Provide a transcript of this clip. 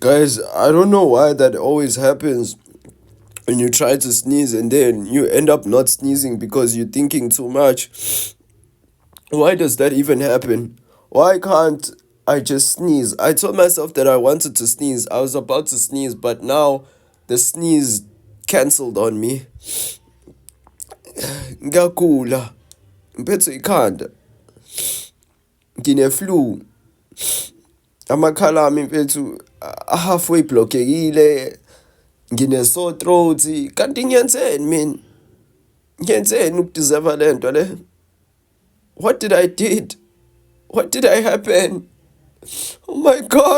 Guys, I don't know why that always happens when you try to sneeze and then you end up not sneezing because you're thinking too much. Why does that even happen? Why can't I just sneeze? I told myself that I wanted to sneeze. I was about to sneeze, but now the sneeze cancelled on me. Ngiyagula. Ngiphethwe ikhanda. Ngine-flu. Amakhala ami mfethu halfway blockekile. Ngine-sore throat. Kanti ngiyenzeni mina? Ngiyenzeni ukudeserve le nto le? What did I did? What did I happen? Oh my God.